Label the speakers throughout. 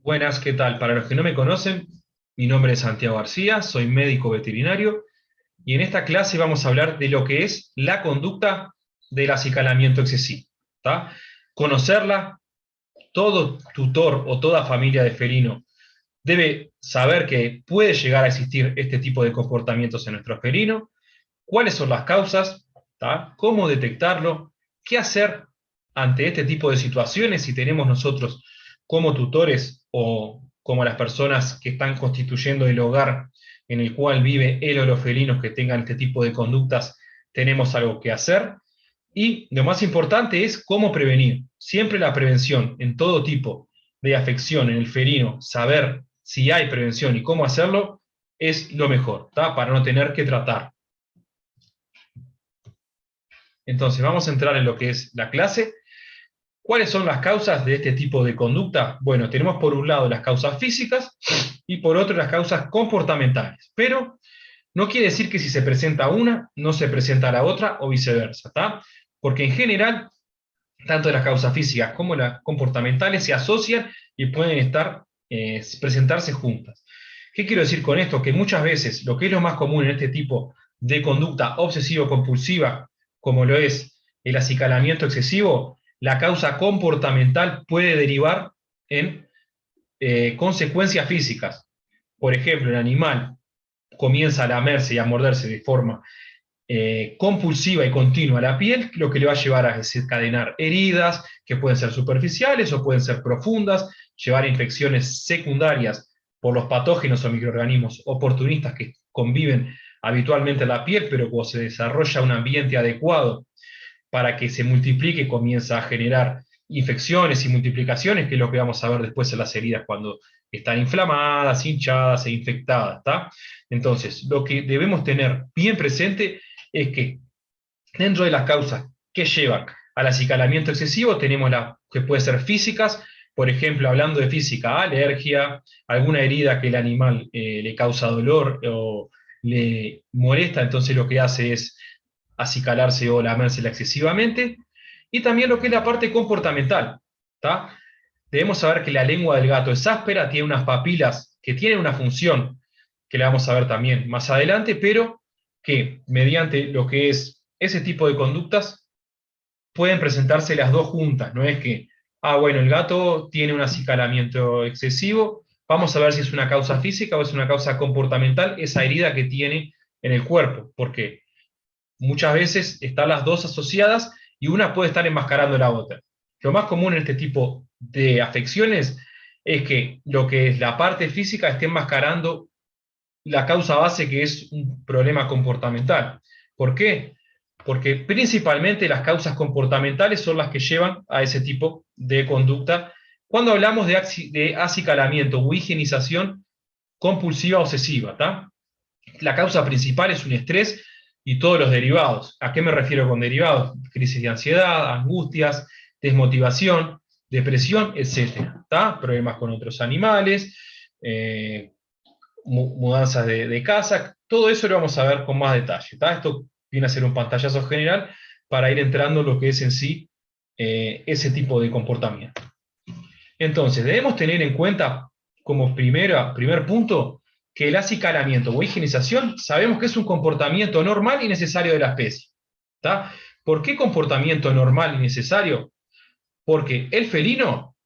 Speaker 1: Buenas, ¿qué tal? Para los que no me conocen, mi nombre es Santiago García, soy médico veterinario y en esta clase vamos a hablar de lo que es la conducta del acicalamiento excesivo. ¿Tá? Conocerla, todo tutor o toda familia de felino debe saber que puede llegar a existir este tipo de comportamientos en nuestro felino, cuáles son las causas, ¿tá? Cómo detectarlo, qué hacer ante este tipo de situaciones si tenemos nosotros como tutores o como las personas que están constituyendo el hogar en el cual vive él o los felinos que tengan este tipo de conductas, tenemos algo que hacer. Y lo más importante es cómo prevenir. Siempre la prevención en todo tipo de afección en el felino, saber si hay prevención y cómo hacerlo, es lo mejor, ¿tá? Para no tener que tratar. Entonces, vamos a entrar en lo que es la clase. ¿Cuáles son las causas de este tipo de conducta? Bueno, tenemos por un lado las causas físicas y por otro las causas comportamentales. Pero no quiere decir que si se presenta una, no se presenta la otra o viceversa, ¿tá? Porque en general, tanto las causas físicas como las comportamentales se asocian y pueden presentarse juntas. ¿Qué quiero decir con esto? Que muchas veces lo que es lo más común en este tipo de conducta obsesivo-compulsiva, como lo es el acicalamiento excesivo, la causa comportamental puede derivar en consecuencias físicas. Por ejemplo, el animal comienza a lamerse y a morderse de forma compulsiva y continua a la piel, lo que le va a llevar a desencadenar heridas que pueden ser superficiales o pueden ser profundas, llevar a infecciones secundarias por los patógenos o microorganismos oportunistas que conviven habitualmente en la piel, pero cuando se desarrolla un ambiente adecuado para que se multiplique, comienza a generar infecciones y multiplicaciones, que es lo que vamos a ver después en las heridas cuando están inflamadas, hinchadas e infectadas, ¿tá? Entonces, lo que debemos tener bien presente es que dentro de las causas que llevan al acicalamiento excesivo tenemos las que pueden ser físicas, por ejemplo, hablando de física, alergia, alguna herida que el animal le causa dolor o le molesta, entonces lo que hace es acicalarse o lamérsela excesivamente, y también lo que es la parte comportamental, ¿tá? Debemos saber que la lengua del gato es áspera, tiene unas papilas que tienen una función, que la vamos a ver también más adelante, pero que mediante lo que es ese tipo de conductas pueden presentarse las dos juntas, no es que, bueno, el gato tiene un acicalamiento excesivo, vamos a ver si es una causa física o es una causa comportamental esa herida que tiene en el cuerpo, porque muchas veces están las dos asociadas y una puede estar enmascarando la otra. Lo más común en este tipo de afecciones es que lo que es la parte física esté enmascarando la causa base que es un problema comportamental. ¿Por qué? Porque principalmente las causas comportamentales son las que llevan a ese tipo de conducta cuando hablamos de acicalamiento o higienización compulsiva obsesiva, ¿tá? La causa principal es un estrés y todos los derivados. ¿A qué me refiero con derivados? Crisis de ansiedad, angustias, desmotivación, depresión, etcétera. ¿Tá? Problemas con otros animales, mudanzas de casa, todo eso lo vamos a ver con más detalle. ¿Tá? Esto viene a ser un pantallazo general para ir entrando en lo que es en sí ese tipo de comportamiento. Entonces, debemos tener en cuenta como primer punto que el acicalamiento o higienización sabemos que es un comportamiento normal y necesario de la especie. ¿Tá? ¿Por qué comportamiento normal y necesario? Porque el felino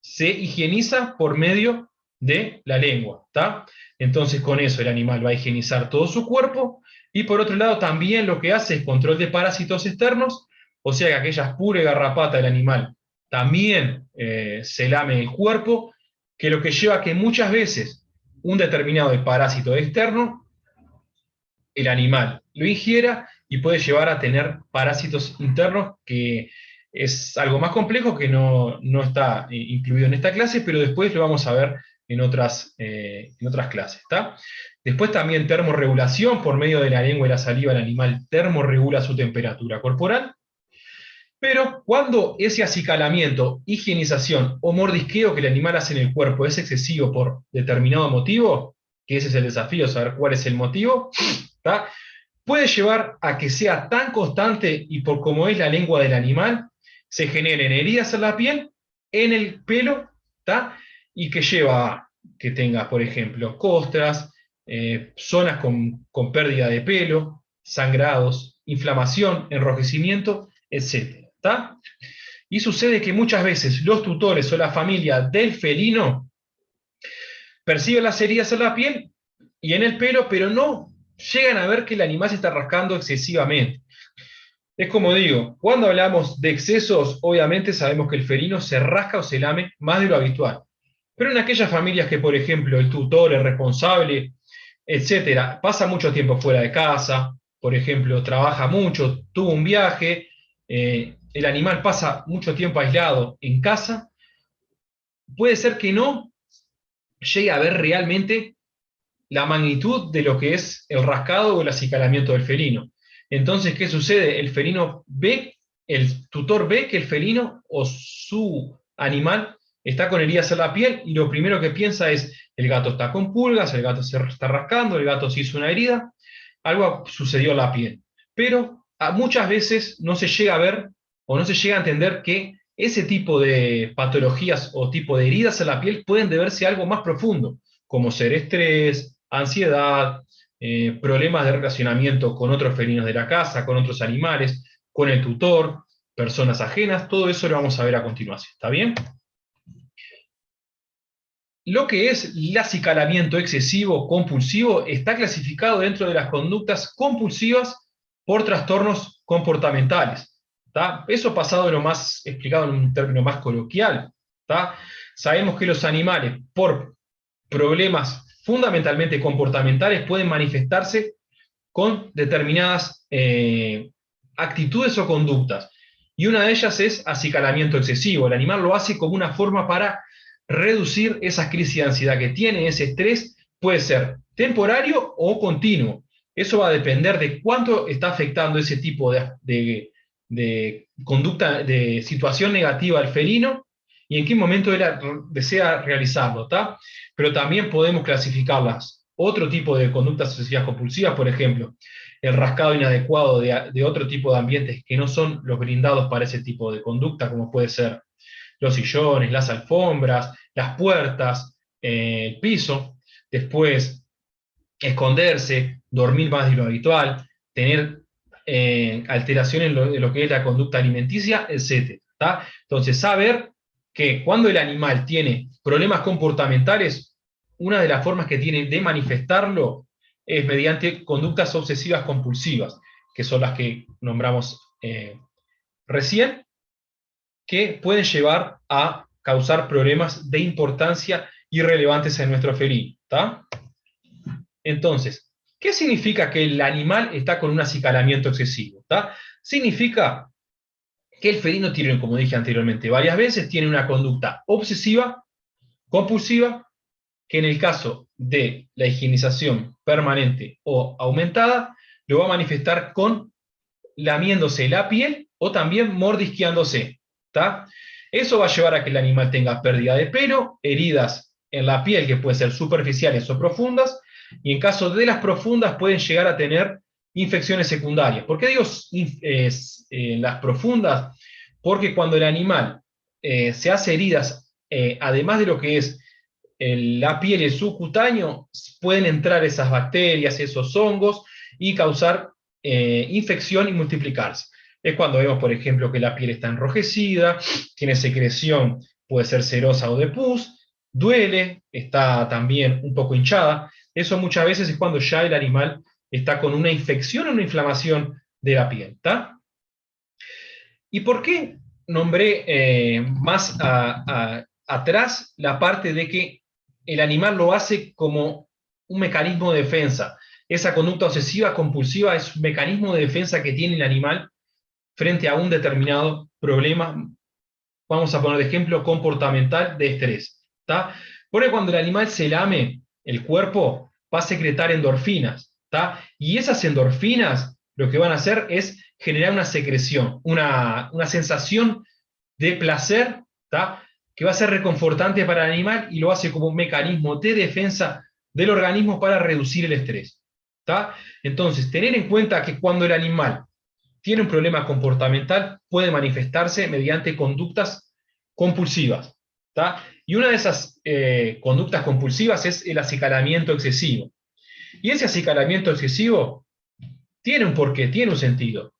Speaker 1: se higieniza por medio de la lengua. ¿Tá? Entonces, con eso el animal va a higienizar todo su cuerpo y por otro lado también lo que hace es control de parásitos externos, o sea que aquellas pura garrapata del animal también se lame el cuerpo, que lo que lleva a que muchas veces un determinado parásito externo, el animal lo ingiera y puede llevar a tener parásitos internos, que es algo más complejo que no está incluido en esta clase, pero después lo vamos a ver en otras clases. ¿Tá? Después también termorregulación, por medio de la lengua y la saliva el animal termorregula su temperatura corporal. Pero cuando ese acicalamiento, higienización o mordisqueo que el animal hace en el cuerpo es excesivo por determinado motivo, que ese es el desafío, saber cuál es el motivo, ¿tá? Puede llevar a que sea tan constante y por como es la lengua del animal, se generen heridas en la piel, en el pelo, ¿tá? y que lleva a que tengas, por ejemplo, costras, zonas con pérdida de pelo, sangrados, inflamación, enrojecimiento, etcétera. ¿Está? Y sucede que muchas veces los tutores o la familia del felino perciben las heridas en la piel y en el pelo, pero no llegan a ver que el animal se está rascando excesivamente. Es como digo, cuando hablamos de excesos, obviamente sabemos que el felino se rasca o se lame más de lo habitual. Pero en aquellas familias que, por ejemplo, el tutor, el responsable, etcétera, pasa mucho tiempo fuera de casa, por ejemplo, trabaja mucho, tuvo un viaje, el animal pasa mucho tiempo aislado en casa, puede ser que no llegue a ver realmente la magnitud de lo que es el rascado o el acicalamiento del felino. Entonces, ¿qué sucede? El tutor ve que el felino o su animal está con heridas en la piel y lo primero que piensa es, el gato está con pulgas, el gato se está rascando, el gato se hizo una herida, algo sucedió en la piel. Pero muchas veces no se llega a ver o no se llega a entender que ese tipo de patologías o tipo de heridas en la piel pueden deberse a algo más profundo, como ser estrés, ansiedad, problemas de relacionamiento con otros felinos de la casa, con otros animales, con el tutor, personas ajenas, todo eso lo vamos a ver a continuación, ¿está bien? Lo que es el acicalamiento excesivo compulsivo está clasificado dentro de las conductas compulsivas por trastornos comportamentales. ¿Tá? Eso pasado de lo más explicado en un término más coloquial. ¿Tá? Sabemos que los animales, por problemas fundamentalmente comportamentales, pueden manifestarse con determinadas actitudes o conductas. Y una de ellas es acicalamiento excesivo. El animal lo hace como una forma para reducir esas crisis de ansiedad que tiene, ese estrés puede ser temporario o continuo. Eso va a depender de cuánto está afectando ese tipo de conducta, de situación negativa al felino y en qué momento él desea realizarlo, ¿tá? Pero también podemos clasificarlas. Otro tipo de conductas obsesivas compulsivas, por ejemplo, el rascado inadecuado de otro tipo de ambientes que no son los brindados para ese tipo de conducta, como puede ser los sillones, las alfombras, las puertas, el piso. Después, esconderse, dormir más de lo habitual, tener alteraciones en lo que es la conducta alimenticia, etc. ¿Tá? Entonces, saber que cuando el animal tiene problemas comportamentales, una de las formas que tiene de manifestarlo es mediante conductas obsesivas compulsivas, que son las que nombramos recién, que pueden llevar a causar problemas de importancia irrelevantes en nuestro felino. ¿Tá? Entonces, ¿qué significa que el animal está con un acicalamiento excesivo? ¿Tá? Significa que el felino tiene, como dije anteriormente varias veces, tiene una conducta obsesiva, compulsiva, que en el caso de la higienización permanente o aumentada, lo va a manifestar con lamiéndose la piel o también mordisqueándose. ¿Tá? Eso va a llevar a que el animal tenga pérdida de pelo, heridas en la piel que pueden ser superficiales o profundas, y en caso de las profundas pueden llegar a tener infecciones secundarias. ¿Por qué digo las profundas? Porque cuando el animal se hace heridas, además de lo que es la piel y el subcutáneo, pueden entrar esas bacterias, esos hongos, y causar infección y multiplicarse. Es cuando vemos, por ejemplo, que la piel está enrojecida, tiene secreción, puede ser serosa o de pus, duele, está también un poco hinchada. Eso muchas veces es cuando ya el animal está con una infección o una inflamación de la piel. ¿Tá? ¿Y por qué nombré más atrás la parte de que el animal lo hace como un mecanismo de defensa? Esa conducta obsesiva compulsiva es un mecanismo de defensa que tiene el animal frente a un determinado problema, vamos a poner de ejemplo, comportamental de estrés. ¿Tá? Porque cuando el animal se lame el cuerpo, va a secretar endorfinas. ¿Tá? Y esas endorfinas lo que van a hacer es generar una secreción, una sensación de placer, ¿tá? Que va a ser reconfortante para el animal y lo hace como un mecanismo de defensa del organismo para reducir el estrés. ¿Tá? Entonces, tener en cuenta que cuando el animal tiene un problema comportamental, puede manifestarse mediante conductas compulsivas. ¿tá? Y una de esas conductas compulsivas es el acicalamiento excesivo. Y ese acicalamiento excesivo tiene un porqué, tiene un sentido.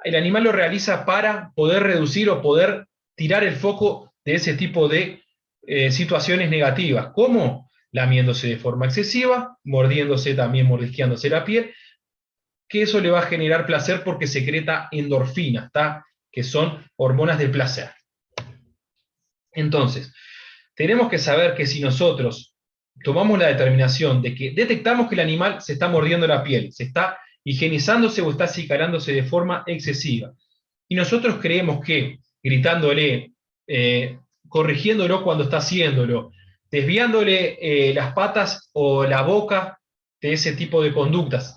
Speaker 1: El animal lo realiza para poder reducir o poder tirar el foco de ese tipo de situaciones negativas, como lamiéndose de forma excesiva, mordiéndose también, mordisqueándose la piel, que eso le va a generar placer porque secreta endorfinas, ¿tá? Que son hormonas del placer. Entonces, tenemos que saber que si nosotros tomamos la determinación de que detectamos que el animal se está mordiendo la piel, se está higienizándose o está acicalándose de forma excesiva, y nosotros creemos que gritándole, corrigiéndolo cuando está haciéndolo, desviándole las patas o la boca de ese tipo de conductas,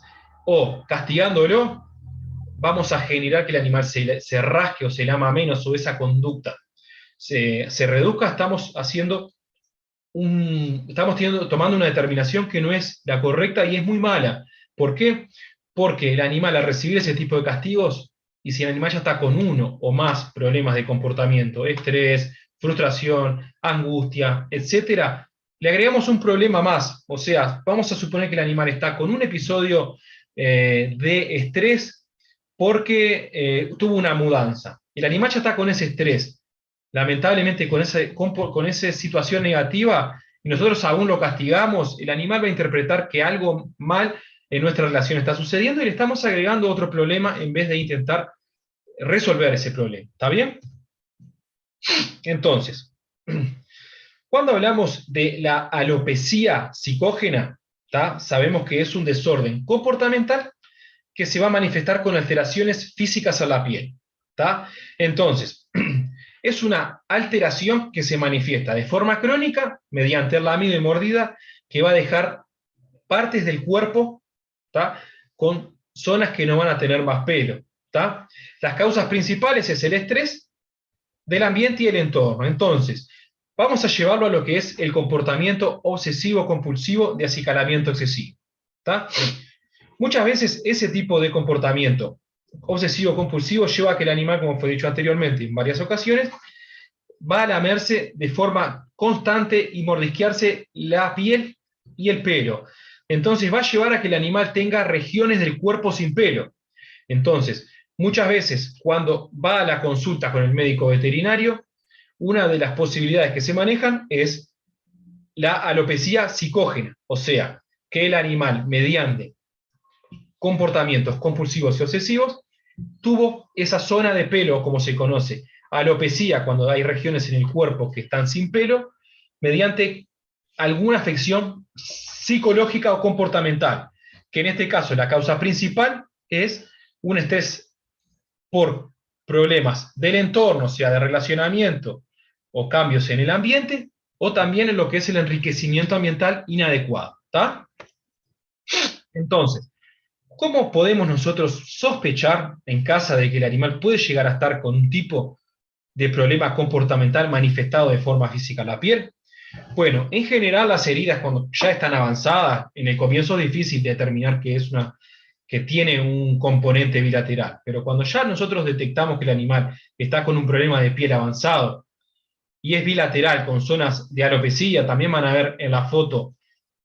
Speaker 1: o castigándolo, vamos a generar que el animal se rasque o se lama menos, o esa conducta se reduzca. Estamos tomando una determinación que no es la correcta y es muy mala. ¿Por qué? Porque el animal, al recibir ese tipo de castigos, y si el animal ya está con uno o más problemas de comportamiento, estrés, frustración, angustia, etcétera, le agregamos un problema más. O sea, vamos a suponer que el animal está con un episodio de estrés porque tuvo una mudanza. El animal ya está con ese estrés, lamentablemente con esa situación negativa, y nosotros aún lo castigamos, el animal va a interpretar que algo mal en nuestra relación está sucediendo y le estamos agregando otro problema en vez de intentar resolver ese problema. ¿Está bien? Entonces, cuando hablamos de la alopecia psicógena, ¿tá? Sabemos que es un desorden comportamental que se va a manifestar con alteraciones físicas a la piel. ¿Tá? Entonces, es una alteración que se manifiesta de forma crónica mediante el lamido y mordida, que va a dejar partes del cuerpo, ¿tá? Con zonas que no van a tener más pelo. ¿Tá? Las causas principales es el estrés del ambiente y el entorno. Entonces, vamos a llevarlo a lo que es el comportamiento obsesivo-compulsivo de acicalamiento excesivo. ¿Tá? Muchas veces ese tipo de comportamiento obsesivo-compulsivo lleva a que el animal, como fue dicho anteriormente en varias ocasiones, va a lamerse de forma constante y mordisquearse la piel y el pelo. Entonces va a llevar a que el animal tenga regiones del cuerpo sin pelo. Entonces, muchas veces cuando va a la consulta con el médico veterinario, una de las posibilidades que se manejan es la alopecia psicógena, o sea, que el animal, mediante comportamientos compulsivos y obsesivos, tuvo esa zona de pelo, como se conoce, alopecia, cuando hay regiones en el cuerpo que están sin pelo, mediante alguna afección psicológica o comportamental, que en este caso la causa principal es un estrés por problemas del entorno, o sea, de relacionamiento o cambios en el ambiente, o también en lo que es el enriquecimiento ambiental inadecuado. ¿Tá? Entonces, ¿cómo podemos nosotros sospechar en casa de que el animal puede llegar a estar con un tipo de problema comportamental manifestado de forma física en la piel? Bueno, en general las heridas cuando ya están avanzadas, en el comienzo es difícil determinar que tiene un componente bilateral, pero cuando ya nosotros detectamos que el animal está con un problema de piel avanzado y es bilateral con zonas de alopecia, también van a ver en la foto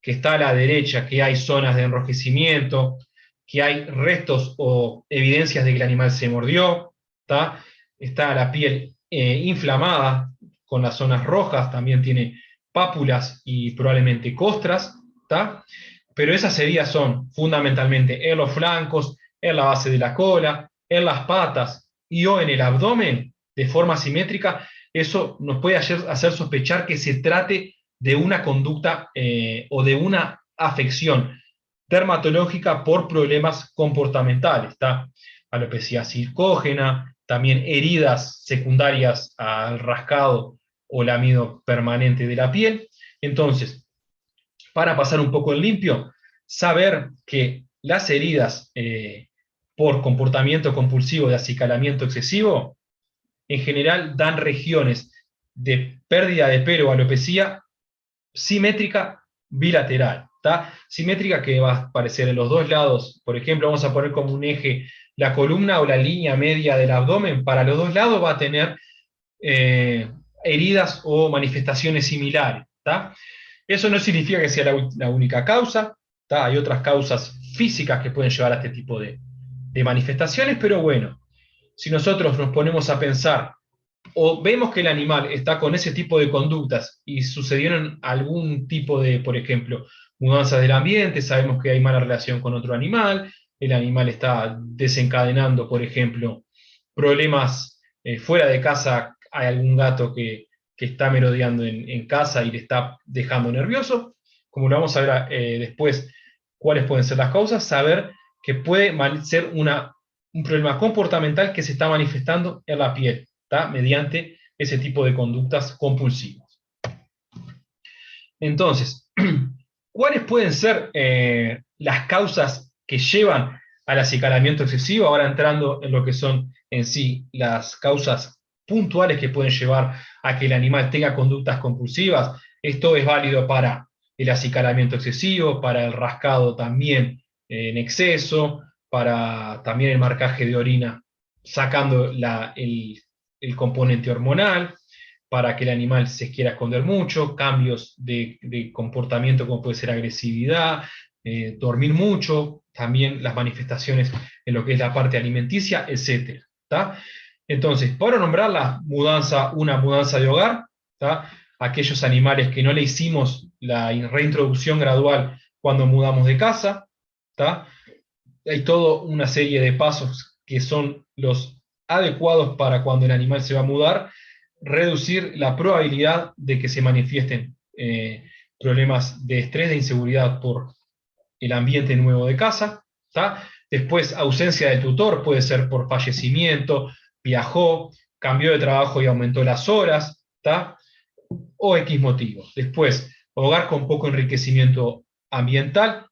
Speaker 1: que está a la derecha que hay zonas de enrojecimiento, que hay restos o evidencias de que el animal se mordió, ¿tá? Está la piel inflamada con las zonas rojas, también tiene pápulas y probablemente costras, ¿tá? Pero esas heridas son fundamentalmente en los flancos, en la base de la cola, en las patas y o en el abdomen de forma simétrica. Eso nos puede hacer sospechar que se trate de una conducta o de una afección dermatológica por problemas comportamentales. Está alopecia psicógena, también heridas secundarias al rascado o lamido permanente de la piel. Entonces, para pasar un poco en limpio, saber que las heridas por comportamiento compulsivo de acicalamiento excesivo, en general dan regiones de pérdida de pelo o alopecia simétrica bilateral. ¿Tá? Simétrica que va a aparecer en los dos lados. Por ejemplo, vamos a poner como un eje la columna o la línea media del abdomen. Para los dos lados va a tener heridas o manifestaciones similares. ¿Tá? Eso no significa que sea la única causa, ¿tá? Hay otras causas físicas que pueden llevar a este tipo de manifestaciones, pero bueno, si nosotros nos ponemos a pensar o vemos que el animal está con ese tipo de conductas y sucedieron algún tipo de, por ejemplo, mudanzas del ambiente, sabemos que hay mala relación con otro animal, el animal está desencadenando, por ejemplo, problemas fuera de casa, hay algún gato que está merodeando en casa y le está dejando nervioso, como lo vamos a ver después, cuáles pueden ser las causas, saber que puede ser un problema comportamental que se está manifestando en la piel, ¿tá? Mediante ese tipo de conductas compulsivas. Entonces, ¿cuáles pueden ser las causas que llevan al acicalamiento excesivo? Ahora entrando en lo que son en sí las causas puntuales que pueden llevar a que el animal tenga conductas compulsivas. Esto es válido para el acicalamiento excesivo, para el rascado también en exceso, para también el marcaje de orina sacando el componente hormonal, para que el animal se quiera esconder mucho, cambios de comportamiento como puede ser agresividad, dormir mucho, también las manifestaciones en lo que es la parte alimenticia, etc. ¿Tá? Entonces, para nombrar una mudanza de hogar, ¿tá? Aquellos animales que no le hicimos la reintroducción gradual cuando mudamos de casa, ¿tá? Hay toda una serie de pasos que son los adecuados para cuando el animal se va a mudar, reducir la probabilidad de que se manifiesten problemas de estrés, de inseguridad por el ambiente nuevo de casa. ¿Tá? Después, ausencia de tutor, puede ser por fallecimiento, viajó, cambió de trabajo y aumentó las horas, ¿tá? O X motivos. Después, hogar con poco enriquecimiento ambiental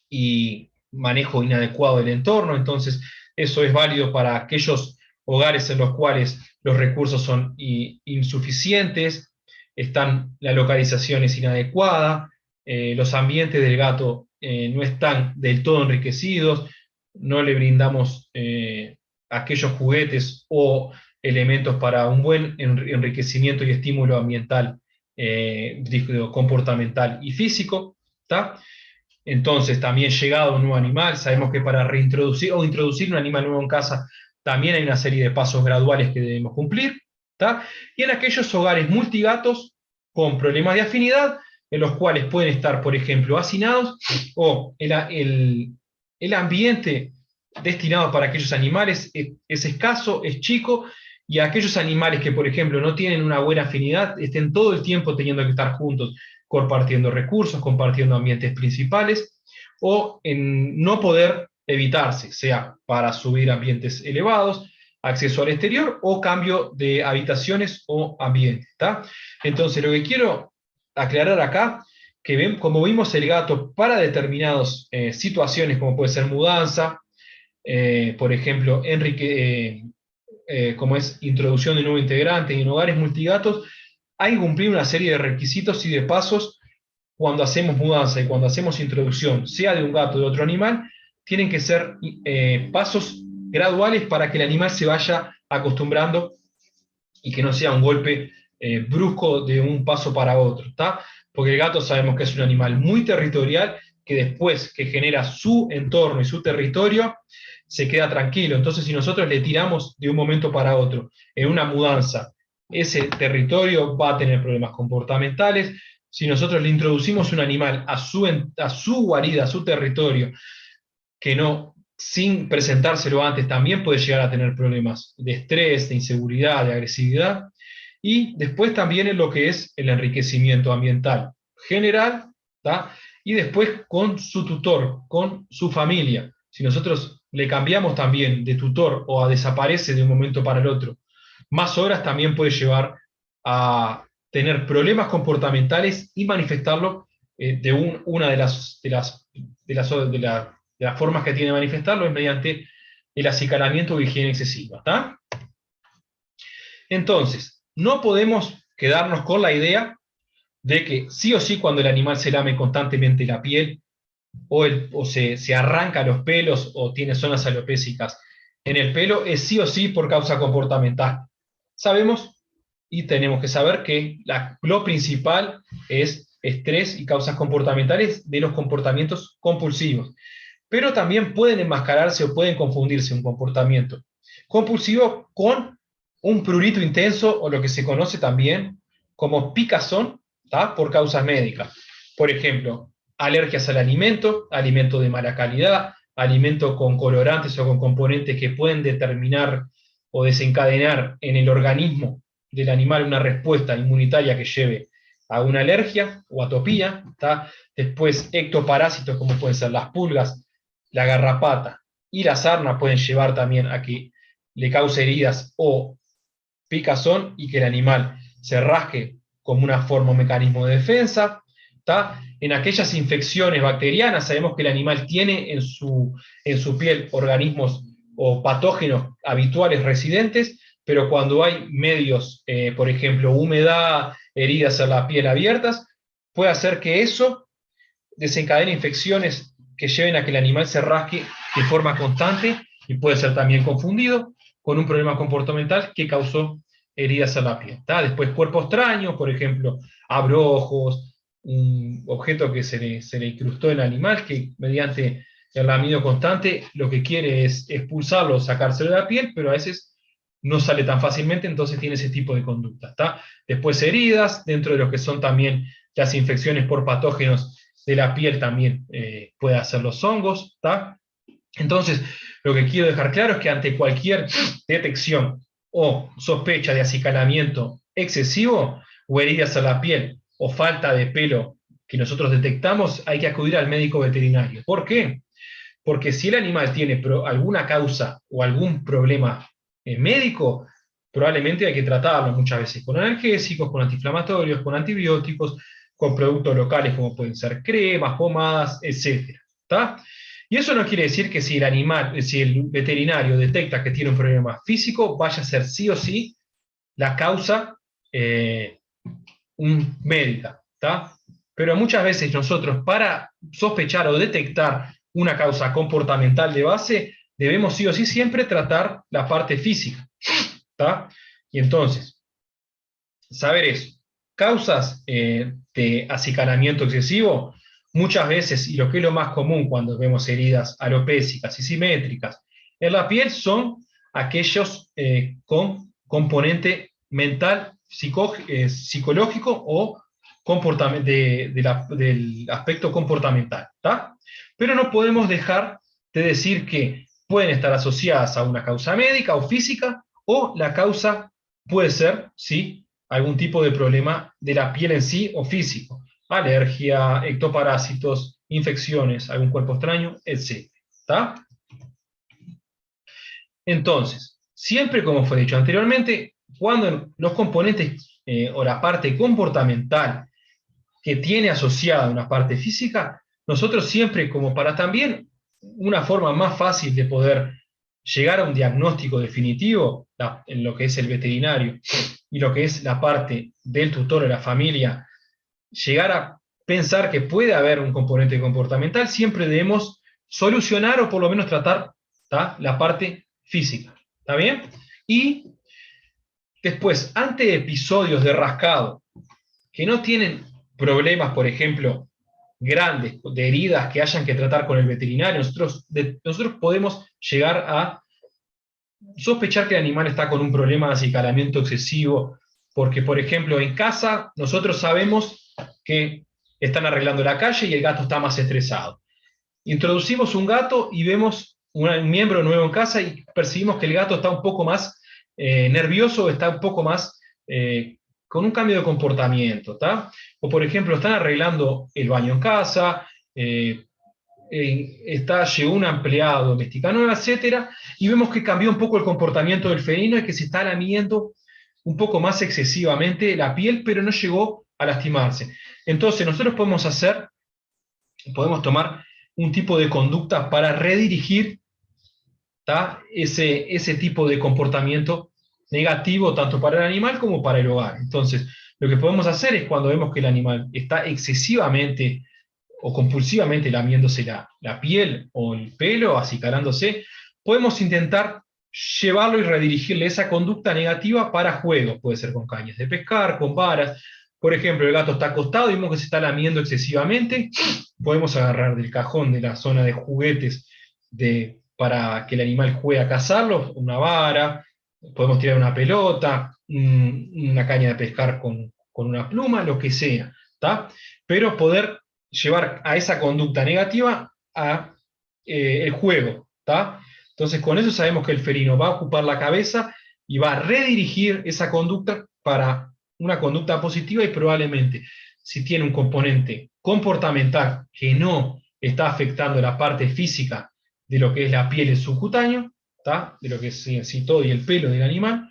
Speaker 1: y manejo inadecuado del entorno, entonces eso es válido para aquellos hogares en los cuales los recursos son insuficientes, la localización es inadecuada, los ambientes del gato no están del todo enriquecidos, no le brindamos aquellos juguetes o elementos para un buen enriquecimiento y estímulo ambiental, comportamental y físico. ¿Tá? Entonces, también llegado un nuevo animal, sabemos que para reintroducir o introducir un animal nuevo en casa, también hay una serie de pasos graduales que debemos cumplir. ¿Tá? Y en aquellos hogares multigatos con problemas de afinidad, en los cuales pueden estar, por ejemplo, hacinados, o el ambiente destinado para aquellos animales es escaso, es chico, y aquellos animales que, por ejemplo, no tienen una buena afinidad, estén todo el tiempo teniendo que estar juntos, compartiendo recursos, compartiendo ambientes principales, o en no poder evitarse, sea para subir ambientes elevados, acceso al exterior o cambio de habitaciones o ambiente. ¿Tá? Entonces, lo que quiero aclarar acá, que como vimos el gato para determinadas situaciones, como puede ser mudanza, por ejemplo, como es introducción de nuevo integrante en hogares multigatos, hay que cumplir una serie de requisitos y de pasos cuando hacemos mudanza y cuando hacemos introducción, sea de un gato o de otro animal, tienen que ser pasos graduales para que el animal se vaya acostumbrando y que no sea un golpe brusco de un paso para otro, ¿tá? Porque el gato sabemos que es un animal muy territorial, que después que genera su entorno y su territorio, se queda tranquilo. Entonces, si nosotros le tiramos de un momento para otro en una mudanza, ese territorio va a tener problemas comportamentales. Si nosotros le introducimos un animal a su guarida, a su territorio, que no, sin presentárselo antes, también puede llegar a tener problemas de estrés, de inseguridad, de agresividad. Y después también en lo que es el enriquecimiento ambiental general, ¿tá? Y después con su tutor, con su familia. Si nosotros le cambiamos también de tutor o desaparece de un momento para el otro, más horas también puede llevar a tener problemas comportamentales y manifestarlo una de las formas que tiene de manifestarlo es mediante el acicalamiento o higiene excesiva. ¿Tá? Entonces, no podemos quedarnos con la idea de que sí o sí cuando el animal se lame constantemente la piel o se arranca los pelos o tiene zonas alopécicas en el pelo, es sí o sí por causa comportamental. Sabemos y tenemos que saber que lo principal es estrés y causas comportamentales de los comportamientos compulsivos. Pero también pueden enmascararse o pueden confundirse un comportamiento compulsivo con un prurito intenso o lo que se conoce también como picazón, ¿tá? Por causas médicas. Por ejemplo, alergias al alimento, alimento de mala calidad, alimento con colorantes o con componentes que pueden determinar o desencadenar en el organismo del animal una respuesta inmunitaria que lleve a una alergia o atopía, ¿tá? Después ectoparásitos como pueden ser las pulgas, la garrapata y la sarna pueden llevar también a que le cause heridas o picazón y que el animal se rasque como una forma o mecanismo de defensa. ¿Tá? En aquellas infecciones bacterianas sabemos que el animal tiene en su piel organismos o patógenos habituales residentes, pero cuando hay medios, por ejemplo, humedad, heridas en la piel abiertas, puede hacer que eso desencadene infecciones que lleven a que el animal se rasque de forma constante y puede ser también confundido con un problema comportamental que causó heridas en la piel. ¿Tá? Después cuerpo extraño, por ejemplo, abrojos, un objeto que se le incrustó en el animal que mediante el lamido constante lo que quiere es expulsarlo, sacárselo de la piel, pero a veces no sale tan fácilmente, entonces tiene ese tipo de conducta. ¿Tá? Después heridas, dentro de lo que son también las infecciones por patógenos de la piel también puede hacer los hongos. ¿Tá? Entonces, lo que quiero dejar claro es que ante cualquier detección o sospecha de acicalamiento excesivo o heridas a la piel o falta de pelo que nosotros detectamos, hay que acudir al médico veterinario. ¿Por qué? Porque si el animal tiene alguna causa o algún problema médico, probablemente hay que tratarlo muchas veces con analgésicos, con antiinflamatorios, con antibióticos, con productos locales como pueden ser cremas, pomadas, etc. ¿Tá? Y eso no quiere decir que si el animal, si el veterinario detecta que tiene un problema físico, vaya a ser sí o sí la causa médica. ¿Tá? Pero muchas veces nosotros, para sospechar o detectar una causa comportamental de base, debemos sí o sí siempre tratar la parte física. ¿Tá? Y entonces, saber eso. Causas de acicalamiento excesivo, muchas veces, y lo que es lo más común cuando vemos heridas alopésicas y simétricas en la piel, son aquellos con componente mental, psicológico o del aspecto comportamental. ¿Tá? Pero no podemos dejar de decir que pueden estar asociadas a una causa médica o física, o la causa puede ser, ¿sí?, algún tipo de problema de la piel en sí o físico, alergia, ectoparásitos, infecciones, algún cuerpo extraño, etc. ¿Tá? Entonces, siempre como fue dicho anteriormente, cuando los componentes o la parte comportamental que tiene asociada una parte física, nosotros siempre, como para también una forma más fácil de poder llegar a un diagnóstico definitivo en lo que es el veterinario y lo que es la parte del tutor o la familia, llegar a pensar que puede haber un componente comportamental, siempre debemos solucionar o por lo menos tratar, ¿tá?, la parte física. ¿Está bien? Y después, ante episodios de rascado que no tienen problemas, por ejemplo, grandes, de heridas que hayan que tratar con el veterinario, nosotros podemos llegar a sospechar que el animal está con un problema de acicalamiento excesivo, porque, por ejemplo, en casa nosotros sabemos que están arreglando la calle y el gato está más estresado. Introducimos un gato y vemos un miembro nuevo en casa y percibimos que el gato está un poco más nervioso, está un poco más con un cambio de comportamiento. ¿Tá? O, por ejemplo, están arreglando el baño en casa, llegó una empleada doméstica nueva, etcétera, y vemos que cambió un poco el comportamiento del felino y que se está lamiendo un poco más excesivamente la piel, pero no llegó a lastimarse. Entonces, nosotros podemos tomar un tipo de conducta para redirigir, ¿tá?, ese tipo de comportamiento negativo tanto para el animal como para el hogar. Entonces, lo que podemos hacer es cuando vemos que el animal está excesivamente o compulsivamente lamiéndose la piel o el pelo, acicalándose, podemos intentar llevarlo y redirigirle esa conducta negativa para juegos. Puede ser con cañas de pescar, con varas. Por ejemplo, el gato está acostado y vemos que se está lamiendo excesivamente. Podemos agarrar del cajón de la zona de juguetes para que el animal juegue a cazarlo, una vara, podemos tirar una pelota, una caña de pescar con una pluma, lo que sea, ¿tá? Pero poder llevar a esa conducta negativa a el juego, ¿tá? Entonces con eso sabemos que el felino va a ocupar la cabeza y va a redirigir esa conducta para una conducta positiva y probablemente si tiene un componente comportamental que no está afectando la parte física de lo que es la piel subcutáneo, ¿tá? De lo que es en sí todo y el pelo del animal,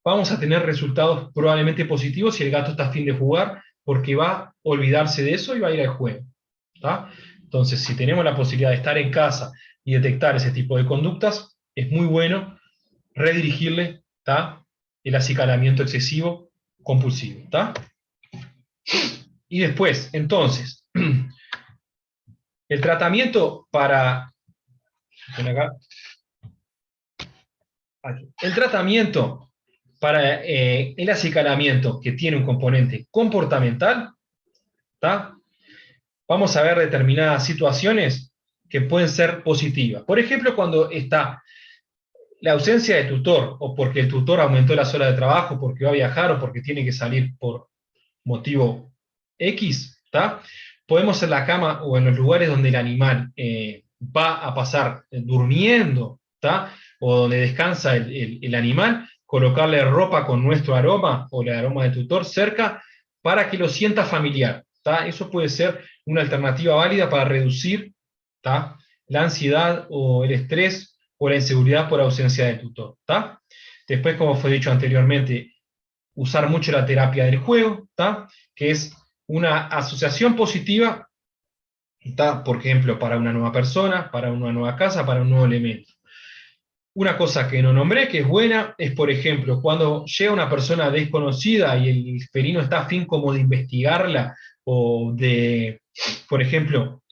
Speaker 1: vamos a tener resultados probablemente positivos si el gato está a fin de jugar, porque va a olvidarse de eso y va a ir al juego, ¿tá? Entonces, si tenemos la posibilidad de estar en casa y detectar ese tipo de conductas, es muy bueno redirigirle, ¿tá? El acicalamiento excesivo compulsivo, ¿tá? Y después, entonces, el tratamiento para... Acá, el tratamiento para el acicalamiento que tiene un componente comportamental, ¿tá? Vamos a ver determinadas situaciones que pueden ser positivas. Por ejemplo, cuando está la ausencia de tutor, o porque el tutor aumentó las horas de trabajo, porque va a viajar, o porque tiene que salir por motivo X, ¿tá? Podemos en la cama o en los lugares donde el animal va a pasar durmiendo, ¿tá? O donde descansa el animal, colocarle ropa con nuestro aroma o el aroma del tutor cerca para que lo sienta familiar, ¿tá? Eso puede ser una alternativa válida para reducir, ¿tá? La ansiedad o el estrés o la inseguridad por ausencia de tutor, ¿tá? Después, como fue dicho anteriormente, usar mucho la terapia del juego, ¿tá? Que es una asociación positiva, ¿tá? Por ejemplo, para una nueva persona, para una nueva casa, para un nuevo elemento. Una cosa que no nombré, que es buena, es, por ejemplo, cuando llega una persona desconocida y el felino está a fin como de investigarla o de, por ejemplo,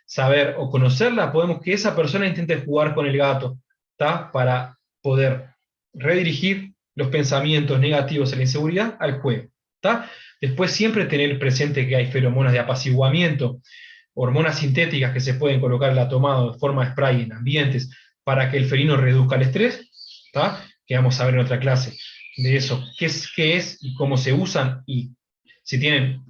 Speaker 1: saber o conocerla, podemos que esa persona intente jugar con el gato, ¿tá? Para poder redirigir los pensamientos negativos a la inseguridad al juego, ¿tá? Después siempre tener presente que hay feromonas de apaciguamiento, hormonas sintéticas que se pueden colocar en la tomada de forma de spray en ambientes para que el felino reduzca el estrés, ¿tá? Que vamos a ver en otra clase de eso, qué es y cómo se usan y si tienen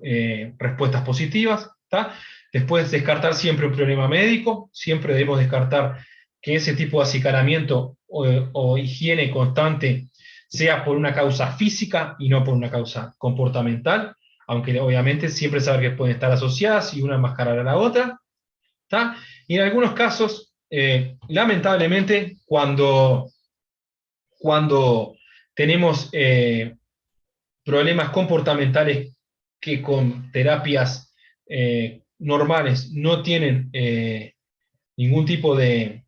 Speaker 1: respuestas positivas, ¿tá? Después descartar siempre un problema médico, siempre debemos descartar que ese tipo de acicalamiento o higiene constante sea por una causa física y no por una causa comportamental, aunque obviamente siempre saber que pueden estar asociadas y una enmascarar a la otra, ¿tá? Y en algunos casos, lamentablemente, cuando tenemos problemas comportamentales que con terapias normales no tienen ningún tipo de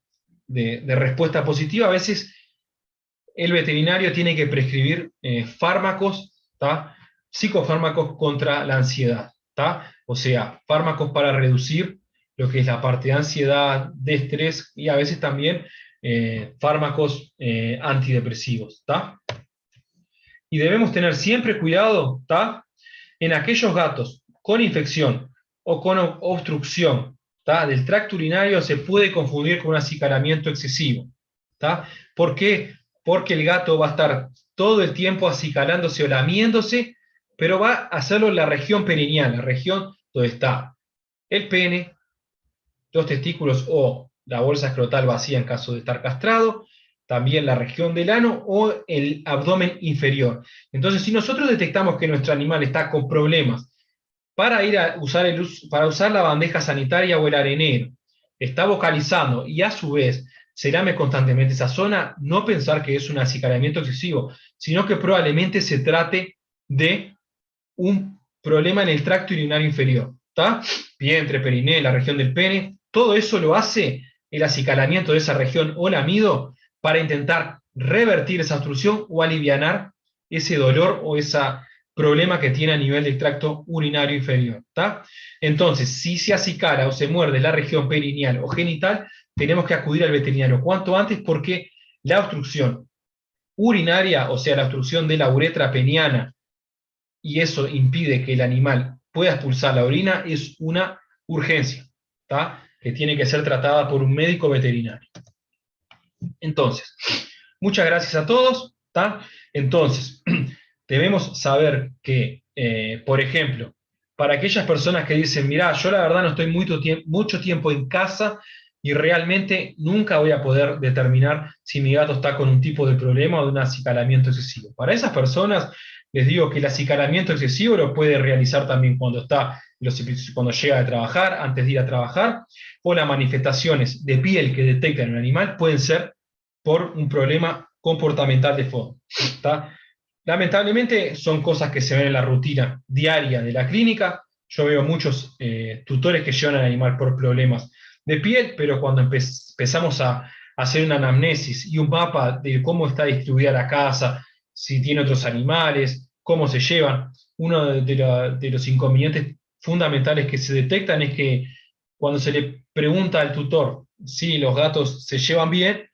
Speaker 1: respuesta positiva, a veces el veterinario tiene que prescribir fármacos, ¿tá? Psicofármacos contra la ansiedad, ¿tá? O sea, fármacos para reducir lo que es la parte de ansiedad, de estrés y a veces también fármacos antidepresivos, ¿tá? Y debemos tener siempre cuidado, ¿tá? En aquellos gatos con infección o con obstrucción, ¿tá? Del tracto urinario se puede confundir con un acicalamiento excesivo, ¿tá? ¿Por qué? Porque el gato va a estar todo el tiempo acicalándose o lamiéndose, pero va a hacerlo en la región perineal, la región donde está el pene, los testículos o la bolsa escrotal vacía en caso de estar castrado, también la región del ano o el abdomen inferior. Entonces, si nosotros detectamos que nuestro animal está con problemas para ir a usar, para usar la bandeja sanitaria o el arenero, está vocalizando y a su vez se lame constantemente esa zona, no pensar que es un acicalamiento excesivo, sino que probablemente se trate de un problema en el tracto urinario inferior, ¿está? Vientre, periné, la región del pene, todo eso lo hace el acicalamiento de esa región o lamido para intentar revertir esa obstrucción o alivianar ese dolor o ese problema que tiene a nivel del tracto urinario inferior, ¿está? Entonces, si se acicala o se muerde la región perineal o genital, tenemos que acudir al veterinario cuanto antes porque la obstrucción urinaria, o sea, la obstrucción de la uretra peniana, y eso impide que el animal pueda expulsar la orina, es una urgencia, ¿tá? Que tiene que ser tratada por un médico veterinario. Entonces, muchas gracias a todos, ¿tá? Entonces, debemos saber que, por ejemplo, para aquellas personas que dicen, mirá, yo la verdad no estoy mucho tiempo en casa y realmente nunca voy a poder determinar si mi gato está con un tipo de problema o de un acicalamiento excesivo. Para esas personas les digo que el acicalamiento excesivo lo puede realizar también cuando llega a trabajar, antes de ir a trabajar, o las manifestaciones de piel que detectan en un animal pueden ser por un problema comportamental de fondo. ¿Tá? Lamentablemente son cosas que se ven en la rutina diaria de la clínica. Yo veo muchos tutores que llevan al animal por problemas de piel, pero cuando empezamos a hacer una anamnesis y un mapa de cómo está distribuida la casa, si tiene otros animales, cómo se llevan, uno de los inconvenientes fundamentales que se detectan es que cuando se le pregunta al tutor si los gatos se llevan bien,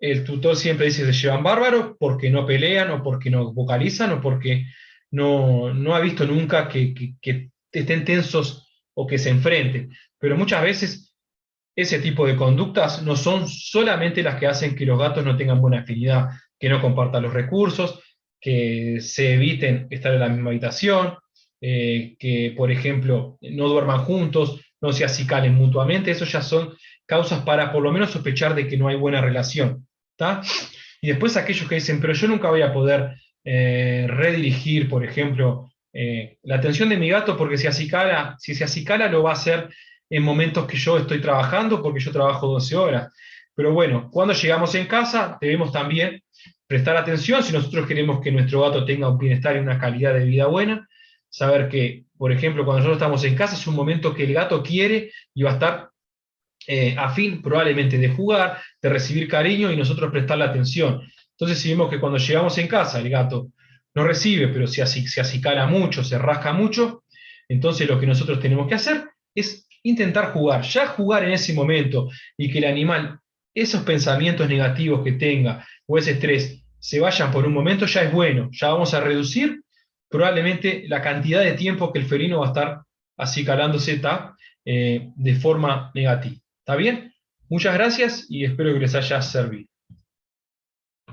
Speaker 1: el tutor siempre dice que se llevan bárbaro porque no pelean o porque no vocalizan o porque no ha visto nunca que estén tensos o que se enfrenten. Pero muchas veces ese tipo de conductas no son solamente las que hacen que los gatos no tengan buena afinidad, que no compartan los recursos, que se eviten estar en la misma habitación, que, por ejemplo, no duerman juntos, no se acicalen mutuamente. Eso ya son causas para por lo menos sospechar de que no hay buena relación. ¿Tá? Y después aquellos que dicen, pero yo nunca voy a poder redirigir, por ejemplo, la atención de mi gato porque si se acicala lo va a hacer en momentos que yo estoy trabajando porque yo trabajo 12 horas. Pero bueno, cuando llegamos en casa debemos también prestar atención si nosotros queremos que nuestro gato tenga un bienestar y una calidad de vida buena, saber que, por ejemplo, cuando nosotros estamos en casa es un momento que el gato quiere y va a estar a fin probablemente de jugar, de recibir cariño y nosotros prestarle atención. Entonces, si vemos que cuando llegamos en casa el gato no recibe, pero se acicala mucho, se rasca mucho, entonces lo que nosotros tenemos que hacer es intentar jugar, ya jugar en ese momento y que el animal, esos pensamientos negativos que tenga o ese estrés se vayan por un momento, ya es bueno, ya vamos a reducir probablemente la cantidad de tiempo que el felino va a estar acicalándose de forma negativa. ¿Está bien? Muchas gracias y espero que les haya servido.